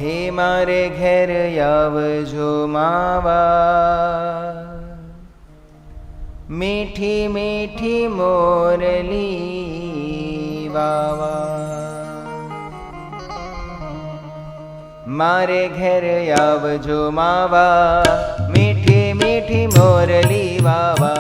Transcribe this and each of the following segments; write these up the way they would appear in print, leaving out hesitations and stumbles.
હે મારે ઘેર આવજો માવા, મીઠી મીઠી મોરલી વાવા. મારે ઘેર આવજો માવા, મીઠી મીઠી મોરલી વાવા.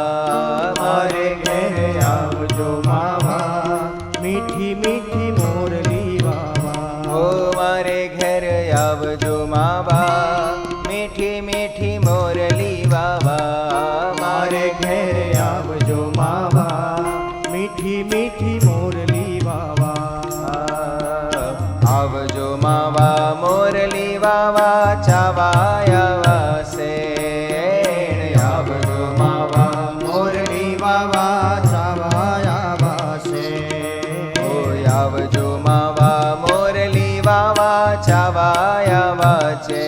મારે ઘેર આવજો માવા, મીઠી મીઠી મોરલી વાવા. હો મારે ઘેર આવજો માવા, મીઠી મીઠી મોરલી વાવા. મારે ઘેર આવજો માવા, મીઠી મીઠી મોરલી વાવા. આવજો માવા મોરલી વાવા, ચાવાયા શેણ. આવજો માવા મોરલી વાવા, ચાવાયા વાસે. આવજો માવા મોરલી વાવા, ચાવાયા વાચે.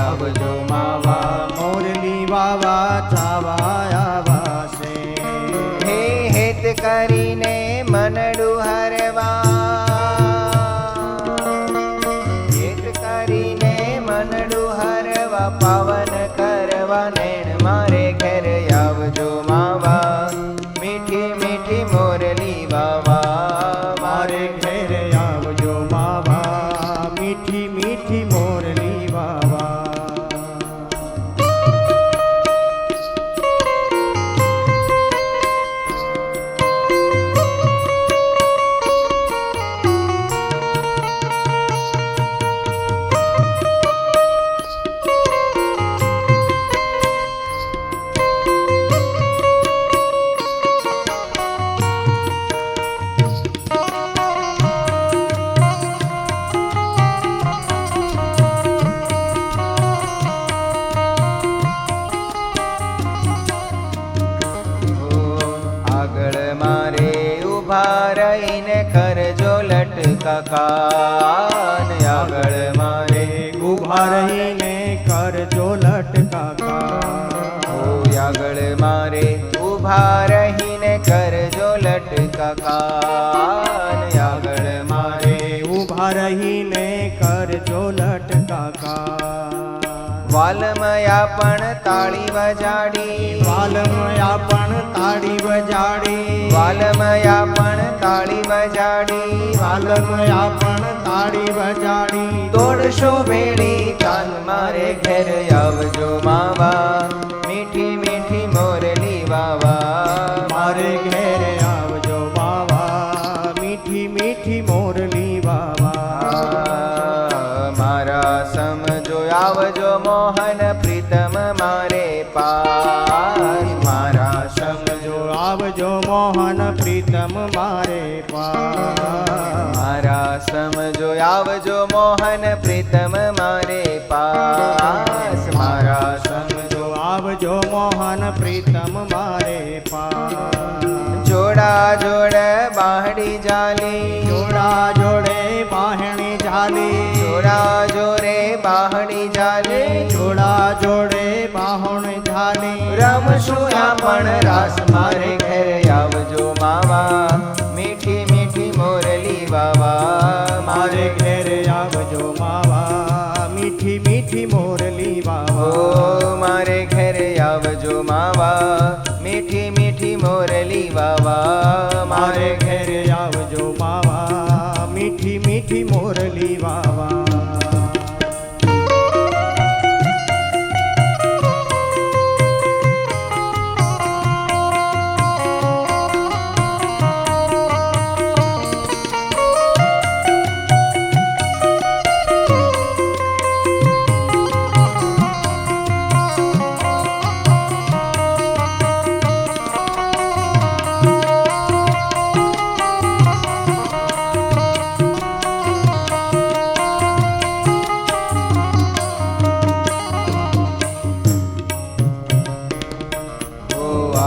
આવજો માવા મોરલી વાવા, ચાવાયા વાસે. હે હેત કરીને મનડું હરવા, હેત કરીને મનડું હરવા, પાવન કરવા નેણ મારે ઘેર આવજો માવા, મીઠી મીઠી મોરલી વાવા. મારે ઘેર આવજો માવા, મીઠી મીઠી મોરલી વાવા. આગળ મારે ઊભા રહીને કરજો લટકા કાન. આગળ મારે ઊભા રહીને કરજો લટકા કાન. આગળ મારે ઊભા રહીને કરજો લટકા કાન. આગળ મારે ઊભા રહીને કરજો લટકા કાન. વાલમયા પણ તાળી વજાડી, વાલમયા પણ તાળી વજાડી. વાલમયા પણ તાળી વજાડી, વાલમયા પણ તાળી વજાડી. દોડશો ભેળી કાન મારે ઘેર આવજો માવા, મીઠી મીઠી મોરલી વાવા. મારે ઘેર આવજો માવા, મીઠી મીઠી મોરલી વાવા. મારા સમજો આવજો મોહન પ્રીતમ મારે પાસ. મારા સમજો આવજો મોહન પ્રીતમ મારે પાસ. મારા સમજો આવજો મોહન પ્રીતમ મારે પાસ. મારા સમજો આવજો મોહન પ્રીતમ મારે પાસ. જોડા જોડે બાહડી જાલી, જોડા જોડે બાહણી ઝાલી. જોડા જોડે બાહડી જાલી, જોડા જોડે બાહણ ઝાલી. રમશું પણ રાસ મારે ઘેર આવજો માવા, મીઠી મીઠી મોરલી વાવા. મારે ઘેર આવજો માવા, મીઠી મીઠી મોરલી વાવા. ઓ મારે ઘેર આવજો માવા, મીઠી મીઠી મોરલી વાવા. મારે ઘેર આવજો માવા, મીઠી મીઠી મોરલી વાવા.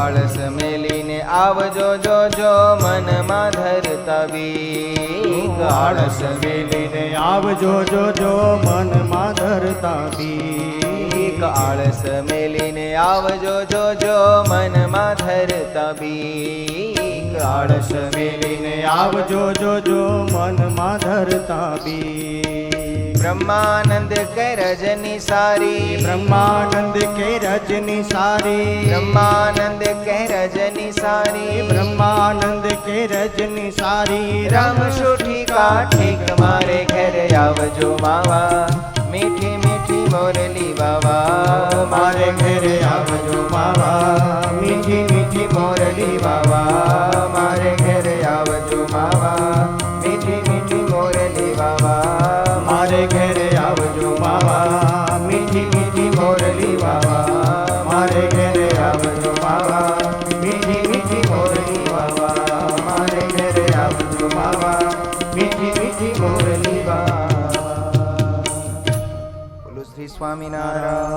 આળસ મેલીને આવજો જોજો મનમાં ધરતા વીક. આળસ મેલીને આવજો જોજો મનમાં ધરતા બીક આળસ મેલીને આવજો જોજો મનમાં ધરતા બીક આળસ મેલીને આવજો જોજો મનમાં ધરતા બીક બ્રહ્માનંદ કે રજની સારી બ્રહ્માનંદ કે રજની સારી બ્રહ્માનંદ કે રજની સારી બ્રહ્માનંદ કે રજની સારી રમશું ઠીકા ઠીક મારે ઘરે આવજો માવા મીઠી મીઠી મોરલી વાવા મારે ઘરે આવજો માવા મીઠી મીઠી મોરલી વાવા મારે ઘરે આવજો માવા મીઠી મીઠી મોરલી વાવા મારે ઘરે આવજો માવા મીઠી મીઠી મોરલી વાવા મારે ઘરે આવજો માવા મીઠી મીઠી મોરલી વાવા મારે ઘરે આવજો માવા મીઠી મીઠી મોરલી વાવા બોલો શ્રી સ્વામિનારાયણ